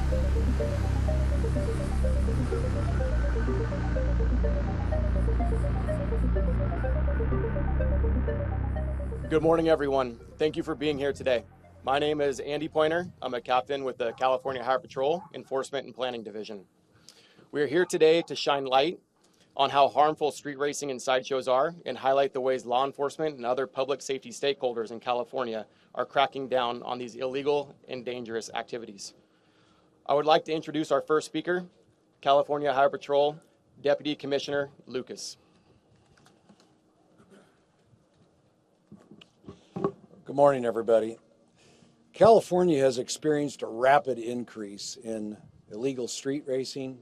Good morning, everyone. Thank you for being here today. My name is Andy Pointer. I'm a captain with the California Highway Patrol Enforcement and Planning Division. We are here today to shine light on how harmful street racing and sideshows are and highlight the ways law enforcement and other public safety stakeholders in California are cracking down on these illegal and dangerous activities. I would like to introduce our first speaker, California Highway Patrol Deputy Commissioner Lucas. Good morning, everybody. California has experienced a rapid increase in illegal street racing,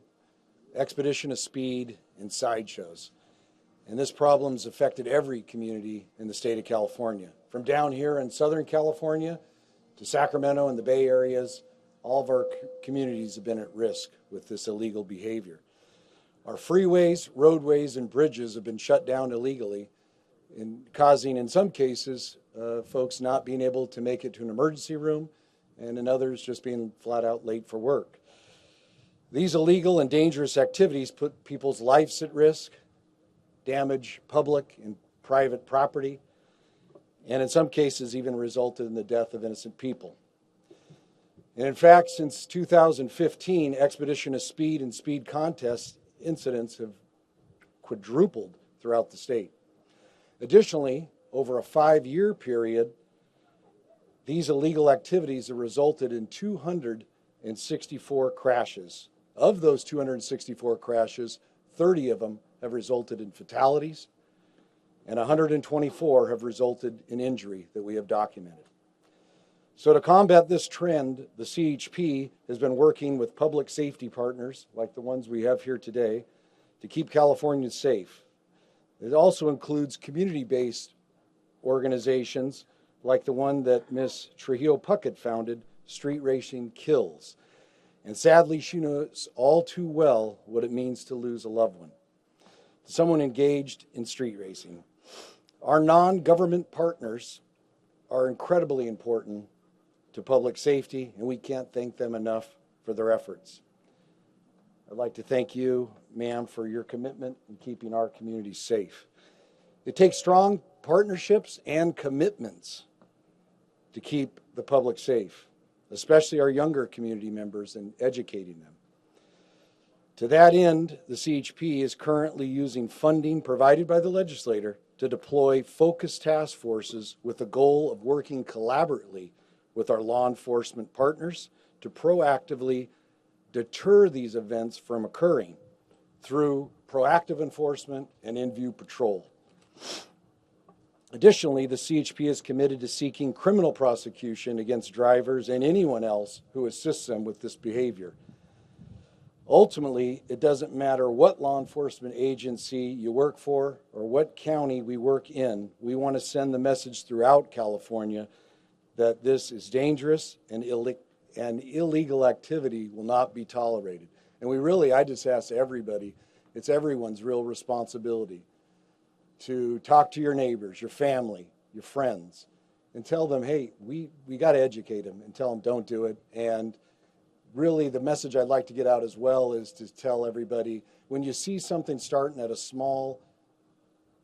expedition of speed, and sideshows. And this problem has affected every community in the state of California. From down here in Southern California to Sacramento and the Bay Areas, all of our communities have been at risk with this illegal behavior. Our freeways, roadways, and bridges have been shut down illegally, and causing, in some cases, folks not being able to make it to an emergency room, and in others just being flat out late for work. These illegal and dangerous activities put people's lives at risk, damage public and private property, and in some cases even resulted in the death of innocent people. And in fact, since 2015, expedition of speed and speed contest incidents have quadrupled throughout the state. Additionally, over a 5-year period, these illegal activities have resulted in 264 crashes. Of those 264 crashes, 30 of them have resulted in fatalities, and 124 have resulted in injury that we have documented. So to combat this trend, the CHP has been working with public safety partners, like the ones we have here today, to keep Californians safe. It also includes community-based organizations like the one that Ms. Trujillo Puckett founded, Street Racing Kills. And sadly, she knows all too well what it means to lose a loved one, someone engaged in street racing. Our non-government partners are incredibly important to public safety, and we can't thank them enough for their efforts. I'd like to thank you, ma'am, for your commitment in keeping our community safe. It takes strong partnerships and commitments to keep the public safe, especially our younger community members, and educating them. To that end, the CHP is currently using funding provided by the legislator to deploy focused task forces with the goal of working collaboratively with our law enforcement partners to proactively deter these events from occurring through proactive enforcement and in-view patrol. Additionally, the CHP is committed to seeking criminal prosecution against drivers and anyone else who assists them with this behavior. Ultimately, it doesn't matter what law enforcement agency you work for or what county we work in. We want to send the message throughout California that this is dangerous and illegal activity will not be tolerated. And I just ask everybody, it's everyone's real responsibility to talk to your neighbors, your family, your friends, and tell them, hey, we got to educate them and tell them don't do it. And really the message I'd like to get out as well is to tell everybody, when you see something starting at a small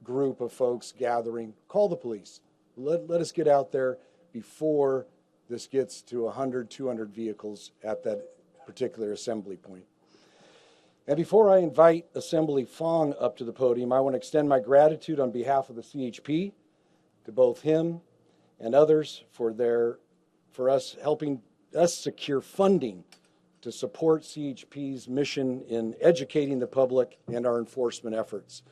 group of folks gathering, call the police. Let us get out there before this gets to 100, 200 vehicles at that particular assembly point. And before I invite Assembly Fong up to the podium, I want to extend my gratitude on behalf of the CHP to both him and others for us helping us secure funding to support CHP's mission in educating the public and our enforcement efforts.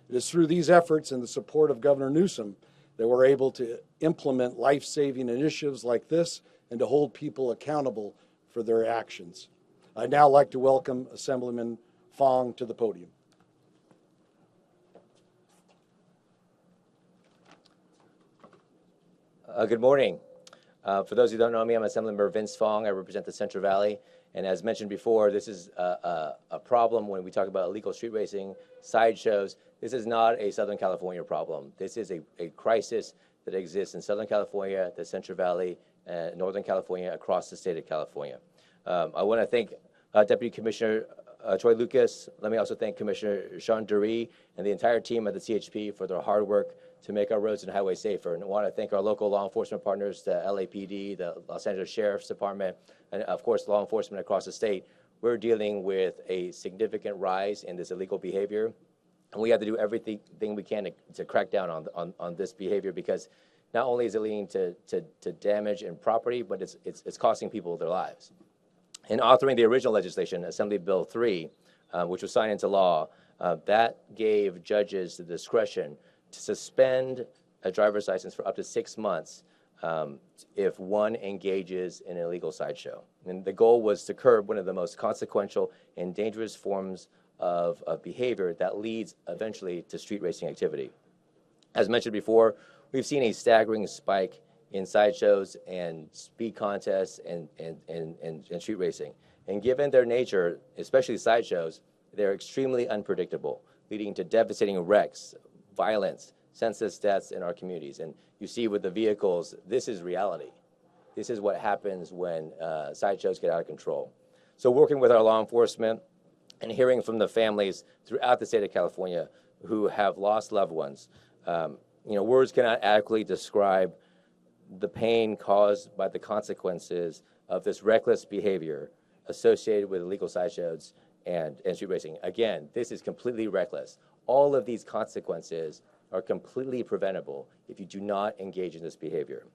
It is through these efforts and the support of Governor Newsom that we're able to implement life-saving initiatives like this and to hold people accountable for their actions. I'd now like to welcome Assemblyman Fong to the podium. Good morning. For those who don't know me, I'm Assemblymember Vince Fong. I represent the Central Valley. And as mentioned before, this is a problem when we talk about illegal street racing, sideshows. This is not a Southern California problem. This is a crisis that exists in Southern California, the Central Valley, Northern California, across the state of California. I want to thank Deputy Commissioner Troy Lucas. Let me also thank Commissioner Sean Dury and the entire team at the CHP for their hard work to make our roads and highways safer. And I want to thank our local law enforcement partners, the LAPD, the Los Angeles Sheriff's Department, and of course, law enforcement across the state. We're dealing with a significant rise in this illegal behavior, and we have to do everything we can to crack down on this behavior, because not only is it leading to damage in property, but it's costing people their lives. In authoring the original legislation, Assembly Bill 3, which was signed into law, that gave judges the discretion to suspend a driver's license for up to 6 months if one engages in an illegal sideshow. And the goal was to curb one of the most consequential and dangerous forms of behavior that leads eventually to street racing activity. As mentioned before, we've seen a staggering spike in sideshows and speed contests and street racing. And given their nature, especially sideshows, they're extremely unpredictable, leading to devastating wrecks, violence, senseless deaths in our communities. And you see with the vehicles, this is reality. This is what happens when sideshows get out of control. So working with our law enforcement and hearing from the families throughout the state of California who have lost loved ones, words cannot adequately describe the pain caused by the consequences of this reckless behavior associated with illegal sideshows and street racing. Again, this is completely reckless. All of these consequences are completely preventable if you do not engage in this behavior.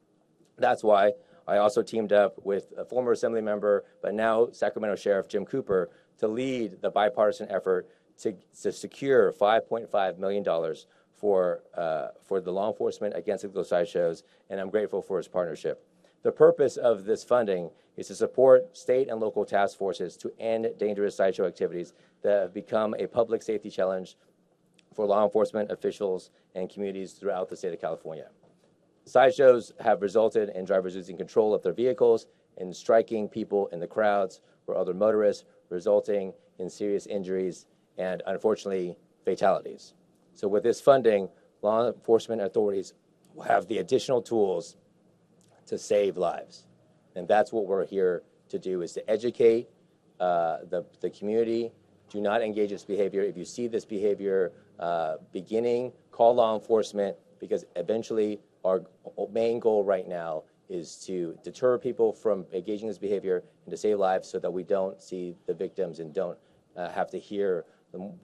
That's why I also teamed up with a former Assembly member, but now Sacramento Sheriff Jim Cooper, to lead the bipartisan effort to secure $5.5 million for the law enforcement against illegal sideshows, and I'm grateful for his partnership. The purpose of this funding is to support state and local task forces to end dangerous sideshow activities that have become a public safety challenge for law enforcement officials and communities throughout the state of California. Sideshows have resulted in drivers losing control of their vehicles and striking people in the crowds or other motorists, resulting in serious injuries and, unfortunately, fatalities. So with this funding, law enforcement authorities will have the additional tools to save lives. And that's what we're here to do, is to educate the community. Do not engage in this behavior. If you see this behavior beginning, call law enforcement, because eventually our main goal right now is to deter people from engaging in this behavior and to save lives so that we don't see the victims and don't have to hear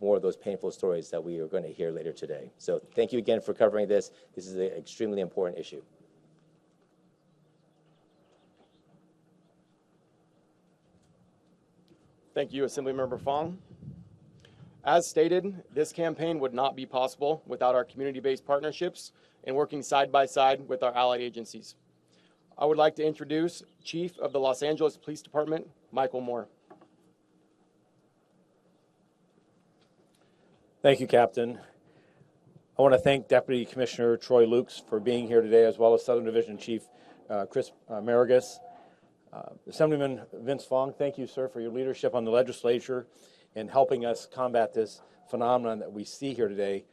more of those painful stories that we are going to hear later today. So thank you again for covering this. This is an extremely important issue. Thank you, Assemblymember Fong. As stated, this campaign would not be possible without our community-based partnerships and working side by side with our allied agencies. I would like to introduce Chief of the Los Angeles Police Department, Michael Moore. Thank you, Captain. I want to thank Deputy Commissioner Troy Lukes for being here today, as well as Southern Division Chief Chris Marigas. Assemblyman Vince Fong, thank you, sir, for your leadership on the legislature and helping us combat this phenomenon that we see here today.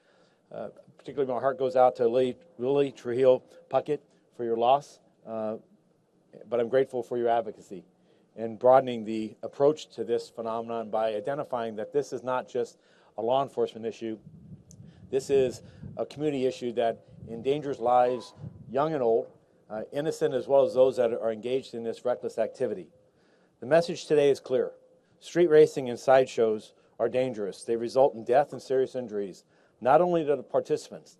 Particularly, my heart goes out to Lily Trujillo Puckett for your loss, but I'm grateful for your advocacy and broadening the approach to this phenomenon by identifying that this is not just a law enforcement issue. This is a community issue that endangers lives, young and old, innocent as well as those that are engaged in this reckless activity. The message today is clear. Street racing and sideshows are dangerous. They result in death and serious injuries, not only to the participants,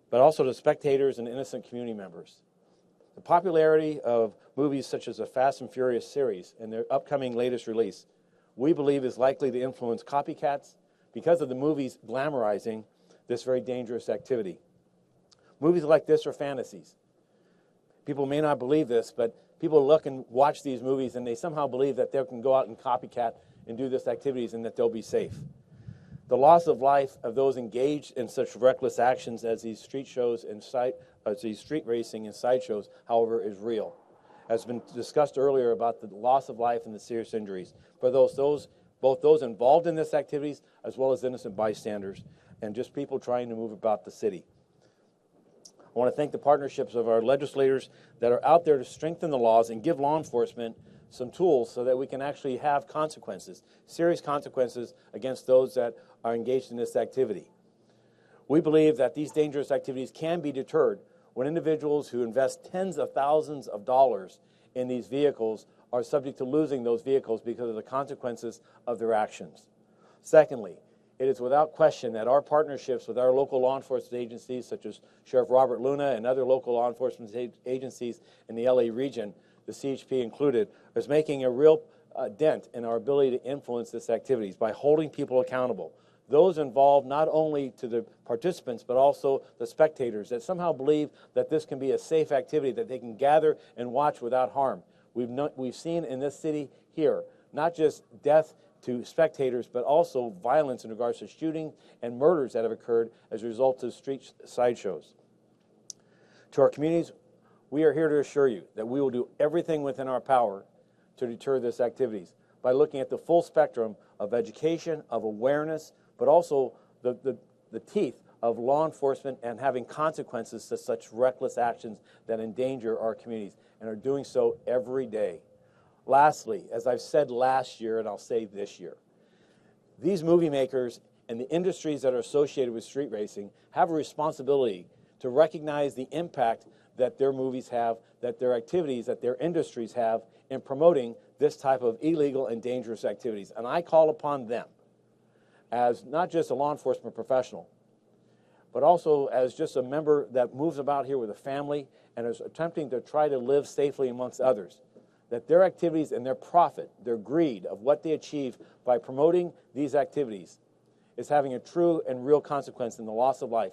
but also to spectators and innocent community members. The popularity of movies such as the Fast and Furious series and their upcoming latest release, we believe is likely to influence copycats because of the movies glamorizing this very dangerous activity. Movies like this are fantasies. People may not believe this, but people look and watch these movies and they somehow believe that they can go out and copycat and do this activities and that they'll be safe. The loss of life of those engaged in such reckless actions as these street shows and these street racing and sideshows, however, is real. As has been discussed earlier about the loss of life and the serious injuries for both those involved in this activities as well as innocent bystanders and just people trying to move about the city. I want to thank the partnerships of our legislators that are out there to strengthen the laws and give law enforcement some tools so that we can actually have consequences, serious consequences against those that are engaged in this activity. We believe that these dangerous activities can be deterred when individuals who invest tens of thousands of dollars in these vehicles are subject to losing those vehicles because of the consequences of their actions. Secondly, it is without question that our partnerships with our local law enforcement agencies, such as Sheriff Robert Luna and other local law enforcement agencies in the LA region, the CHP included, is making a real dent in our ability to influence this activities by holding people accountable. Those involved not only to the participants, but also the spectators that somehow believe that this can be a safe activity that they can gather and watch without harm. We've seen in this city here, not just death to spectators, but also violence in regards to shooting and murders that have occurred as a result of street sideshows. To our communities, we are here to assure you that we will do everything within our power to deter these activities by looking at the full spectrum of education, of awareness, but also the teeth of law enforcement and having consequences to such reckless actions that endanger our communities and are doing so every day. Lastly, as I've said last year and I'll say this year, these movie makers and the industries that are associated with street racing have a responsibility to recognize the impact that their movies have, that their activities, that their industries have in promoting this type of illegal and dangerous activities. And I call upon them as not just a law enforcement professional, but also as just a member that moves about here with a family and is attempting to try to live safely amongst others, that their activities and their profit, their greed of what they achieve by promoting these activities is having a true and real consequence in the loss of life.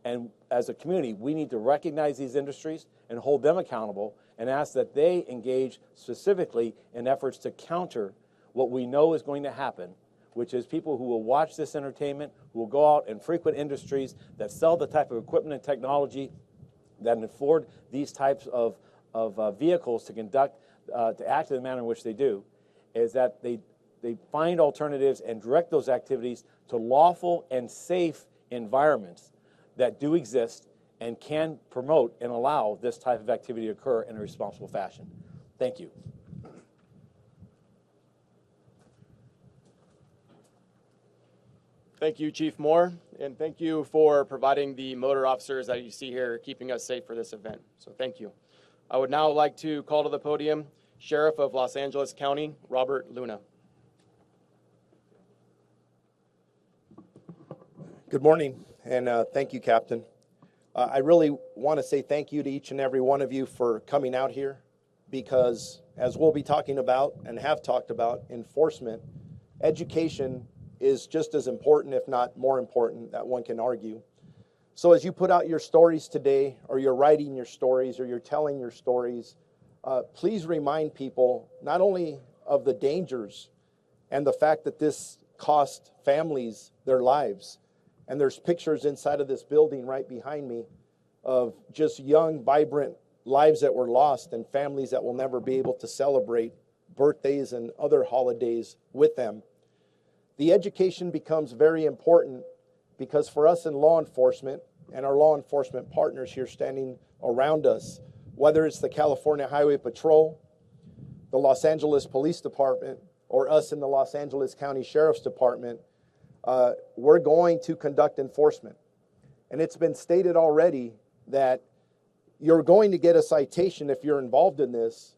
And as a community, we need to recognize these industries and hold them accountable and ask that they engage specifically in efforts to counter what we know is going to happen, which is people who will watch this entertainment, who will go out and frequent industries that sell the type of equipment and technology that afford these types of vehicles to conduct, to act in the manner in which they do, is that they find alternatives and direct those activities to lawful and safe environments that do exist and can promote and allow this type of activity to occur in a responsible fashion. Thank you. Thank you, Chief Moore, and thank you for providing the motor officers that you see here keeping us safe for this event. So thank you. I would now like to call to the podium Sheriff of Los Angeles County, Robert Luna. Good morning, and thank you, Captain. I really want to say thank you to each and every one of you for coming out here, because as we'll be talking about and have talked about, enforcement, education is just as important, if not more important, that one can argue. So as you put out your stories today, or you're writing your stories, or you're telling your stories, please remind people not only of the dangers and the fact that this cost families their lives. And there's pictures inside of this building right behind me of just young, vibrant lives that were lost and families that will never be able to celebrate birthdays and other holidays with them. The education becomes very important because for us in law enforcement and our law enforcement partners here standing around us, whether it's the California Highway Patrol, the Los Angeles Police Department, or us in the Los Angeles County Sheriff's Department, we're going to conduct enforcement. And it's been stated already that you're going to get a citation if you're involved in this.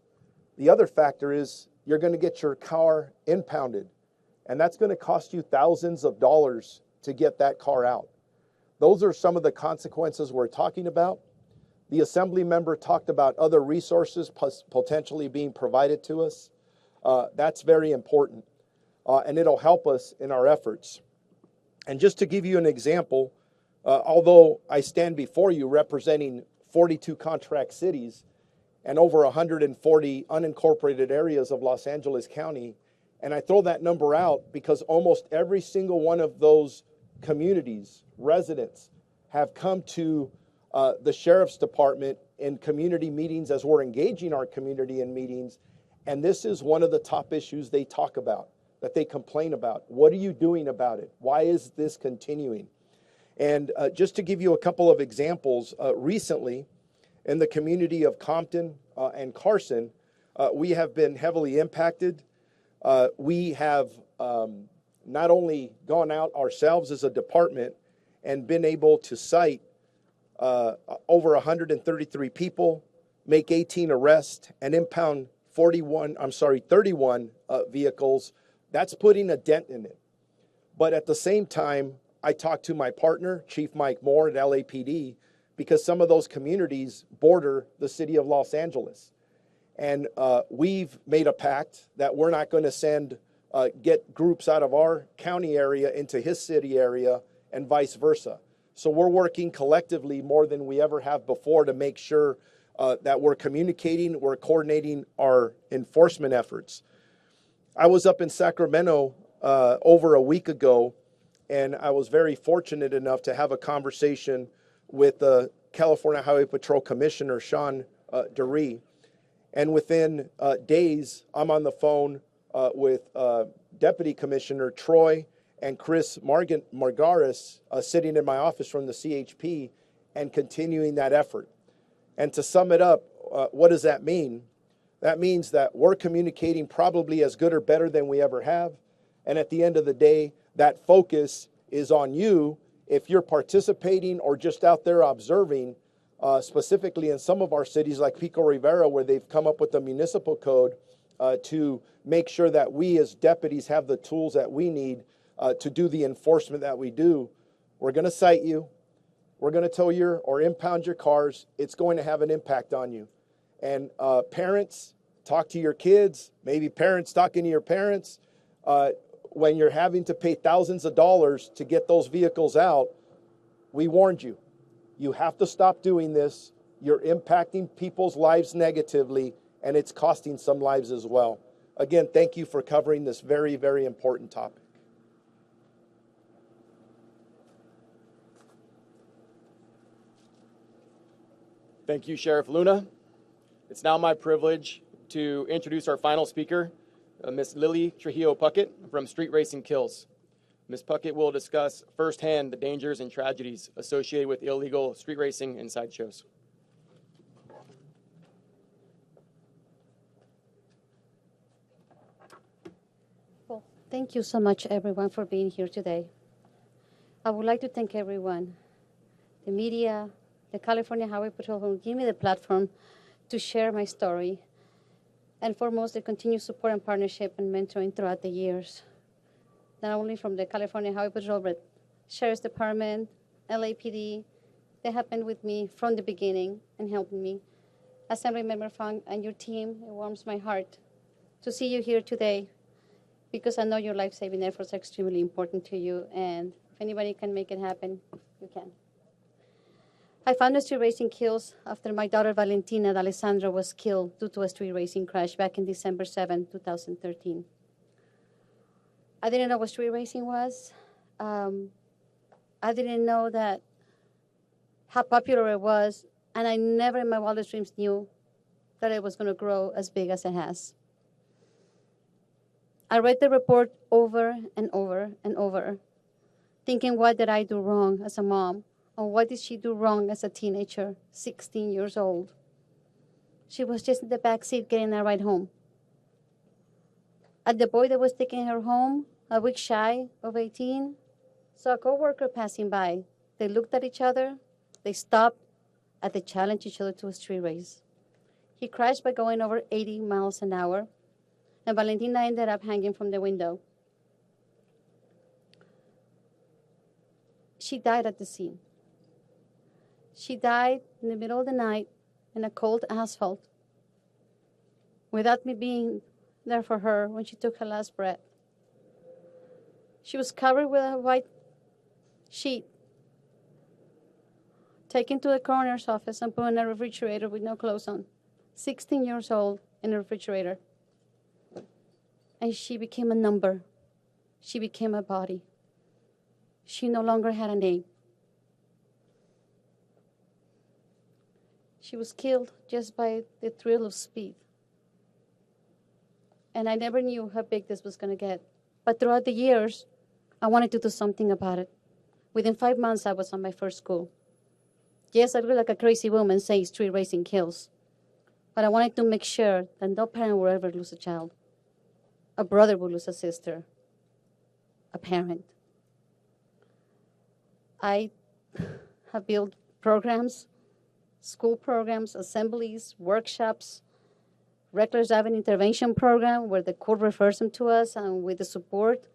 The other factor is you're going to get your car impounded. And that's going to cost you thousands of dollars to get that car out. Those are some of the consequences we're talking about. The assembly member talked about other resources potentially being provided to us. That's very important. And it'll help us in our efforts. And just to give you an example, although I stand before you representing 42 contract cities and over 140 unincorporated areas of Los Angeles County, and I throw that number out because almost every single one of those communities, residents, have come to the Sheriff's Department in community meetings as we're engaging our community in meetings, and this is one of the top issues they talk about, that they complain about. What are you doing about it? Why is this continuing? And just to give you a couple of examples, recently in the community of Compton and Carson, we have been heavily impacted. We have not only gone out ourselves as a department and been able to cite over 133 people, make 18 arrests, and impound 31 vehicles. That's putting a dent in it. But at the same time, I talked to my partner, Chief Mike Moore at LAPD, because some of those communities border the city of Los Angeles. And we've made a pact that we're not going to get groups out of our county area into his city area and vice versa. So we're working collectively more than we ever have before to make sure that we're communicating, we're coordinating our enforcement efforts. I was up in Sacramento over a week ago, and I was very fortunate enough to have a conversation with the California Highway Patrol Commissioner, Sean Dury. And within days, I'm on the phone with Deputy Commissioner Troy and Chris Margaris sitting in my office from the CHP and continuing that effort. And to sum it up, what does that mean? That means that we're communicating probably as good or better than we ever have. And at the end of the day, that focus is on you if you're participating or just out there observing, specifically in some of our cities like Pico Rivera, where they've come up with a municipal code to make sure that we as deputies have the tools that we need to do the enforcement that we do. We're going to cite you. We're going to tow or impound your cars. It's going to have an impact on you. And parents, talk to your kids, maybe parents talking to your parents. When you're having to pay thousands of dollars to get those vehicles out, we warned you. You have to stop doing this. You're impacting people's lives negatively, and it's costing some lives as well. Again, thank you for covering this very, very important topic. Thank you, Sheriff Luna. It's now my privilege to introduce our final speaker, Ms. Lily Trujillo Puckett from Street Racing Kills. Ms. Puckett will discuss firsthand the dangers and tragedies associated with illegal street racing and sideshows. Well, thank you so much, everyone, for being here today. I would like to thank everyone, the media, the California Highway Patrol, who gave me the platform to share my story, and foremost, the continued support and partnership and mentoring throughout the years, not only from the California Highway Patrol, but Sheriff's Department, LAPD. They have been with me from the beginning and helping me. Assemblymember Fong and your team, it warms my heart to see you here today, because I know your life-saving efforts are extremely important to you, and if anybody can make it happen, you can. I founded Street Racing Kills after my daughter Valentina D'Alessandro was killed due to a street racing crash back in December 7, 2013. I didn't know what street racing was. I didn't know how popular it was, and I never in my wildest dreams knew that it was going to grow as big as it has. I read the report over and over and over, thinking, what did I do wrong as a mom? Or what did she do wrong as a teenager, 16 years old? She was just in the back seat getting a ride home. And the boy that was taking her home, a week shy of 18, saw a coworker passing by. They looked at each other, they stopped, and they challenged each other to a street race. He crashed by going over 80 miles an hour, and Valentina ended up hanging from the window. She died at the scene. She died in the middle of the night in a cold asphalt without me being there for her when she took her last breath. She was covered with a white sheet, taken to the coroner's office and put in a refrigerator with no clothes on. 16 years old in a refrigerator. And she became a number. She became a body. She no longer had a name. She was killed just by the thrill of speed. And I never knew how big this was going to get. But throughout the years, I wanted to do something about it. Within 5 months, I was on my first school. Yes, I look like a crazy woman saying street racing kills. But I wanted to make sure that no parent will ever lose a child. A brother will lose a sister, a parent. I have built programs, school programs, assemblies, workshops, reckless driving intervention program where the court refers them to us, and with the support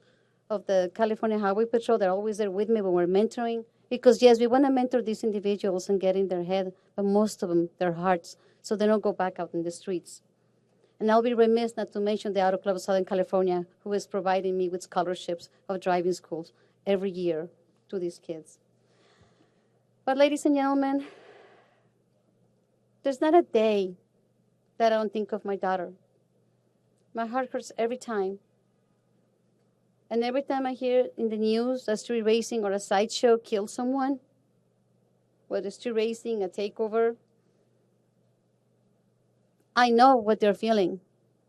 of the California Highway Patrol, they're always there with me when we're mentoring. Because yes, we want to mentor these individuals and get in their head, but most of them, their hearts, so they don't go back out in the streets. And I'll be remiss not to mention the Auto Club of Southern California, who is providing me with scholarships of driving schools every year to these kids. But ladies and gentlemen, there's not a day that I don't think of my daughter. My heart hurts every time. And every time I hear in the news a street racing or a sideshow killed someone, whether street racing, a takeover, I know what they're feeling.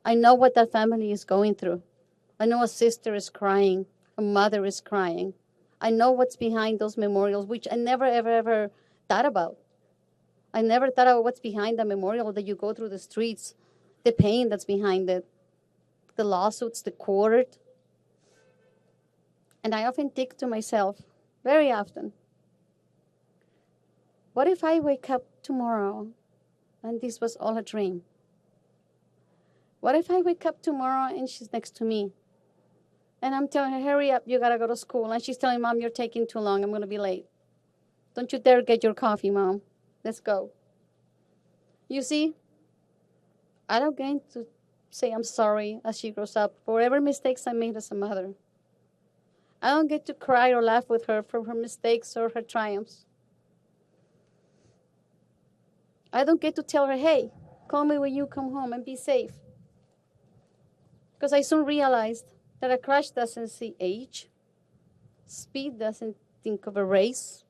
I know what that family is going through. I know a sister is crying, a mother is crying. I know what's behind those memorials, which I never, ever, ever thought about. I never thought about what's behind the memorial that you go through the streets, the pain that's behind it, the lawsuits, the court. And I often think to myself, very often, what if I wake up tomorrow and this was all a dream? What if I wake up tomorrow and she's next to me? And I'm telling her, hurry up, you gotta go to school. And she's telling Mom, you're taking too long, I'm gonna be late. Don't you dare get your coffee, Mom. Let's go. You see, I don't get to say I'm sorry as she grows up for whatever mistakes I made as a mother. I don't get to cry or laugh with her for her mistakes or her triumphs. I don't get to tell her, hey, call me when you come home and be safe. Because I soon realized that a crash doesn't see age, speed doesn't think of a race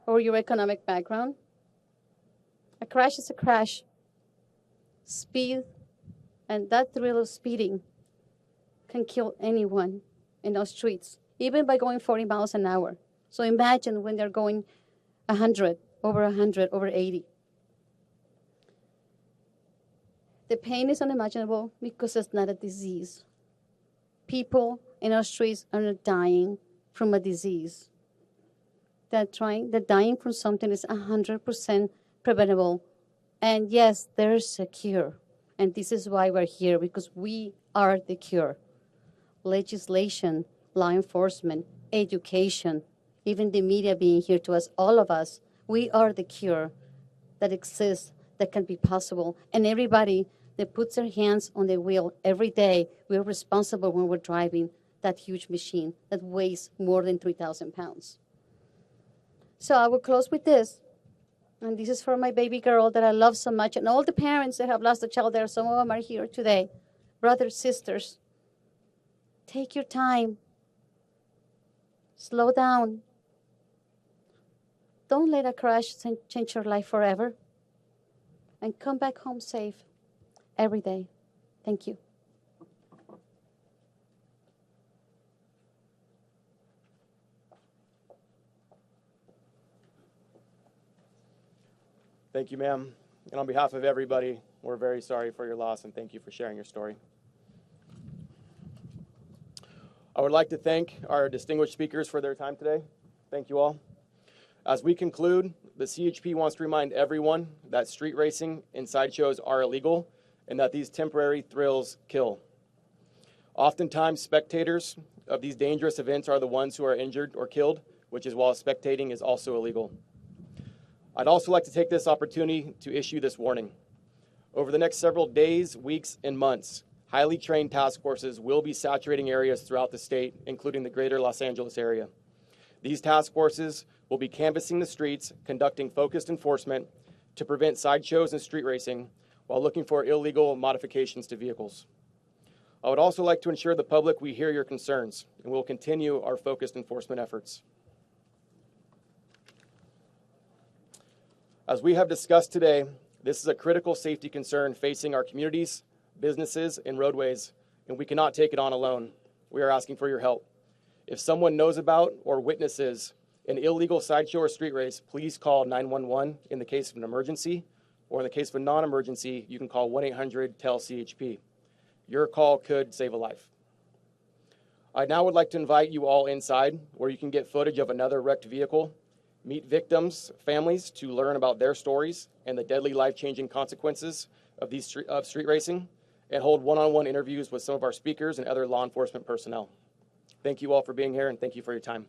or your economic background. A crash is a crash. Speed and that thrill of speeding can kill anyone in those streets, even by going 40 miles an hour. So imagine when they're going 100, over 80. The pain is unimaginable because it's not a disease. People in our streets are not dying from a disease. They're dying from something that's 100% preventable. And yes, there's a cure. And this is why we're here, because we are the cure. Legislation, law enforcement, education, even the media being here to us, all of us, we are the cure that exists, that can be possible. And everybody that puts their hands on the wheel every day, we're responsible when we're driving that huge machine that weighs more than 3,000 pounds. So I will close with this. And this is for my baby girl that I love so much, and all the parents that have lost a child there. Some of them are here today. Brothers, sisters, take your time. Slow down. Don't let a crash change your life forever. And come back home safe every day. Thank you. Thank you, ma'am. And on behalf of everybody, we're very sorry for your loss, and thank you for sharing your story. I would like to thank our distinguished speakers for their time today. Thank you all. As we conclude, the CHP wants to remind everyone that street racing and sideshows are illegal and that these temporary thrills kill. Oftentimes, spectators of these dangerous events are the ones who are injured or killed, which is why spectating is also illegal. I'd also like to take this opportunity to issue this warning. Over the next several days, weeks, and months, highly trained task forces will be saturating areas throughout the state, including the greater Los Angeles area. These task forces will be canvassing the streets, conducting focused enforcement to prevent sideshows and street racing while looking for illegal modifications to vehicles. I would also like to ensure the public we hear your concerns, and we'll continue our focused enforcement efforts. As we have discussed today, this is a critical safety concern facing our communities, businesses, and roadways, and we cannot take it on alone. We are asking for your help. If someone knows about or witnesses an illegal sideshow or street race, please call 911 in the case of an emergency, or in the case of a non-emergency, you can call 1-800-TEL-CHP. Your call could save a life. I now would like to invite you all inside where you can get footage of another wrecked vehicle, meet victims' families to learn about their stories and the deadly life-changing consequences of street racing, and hold one-on-one interviews with some of our speakers and other law enforcement personnel. Thank you all for being here, and thank you for your time.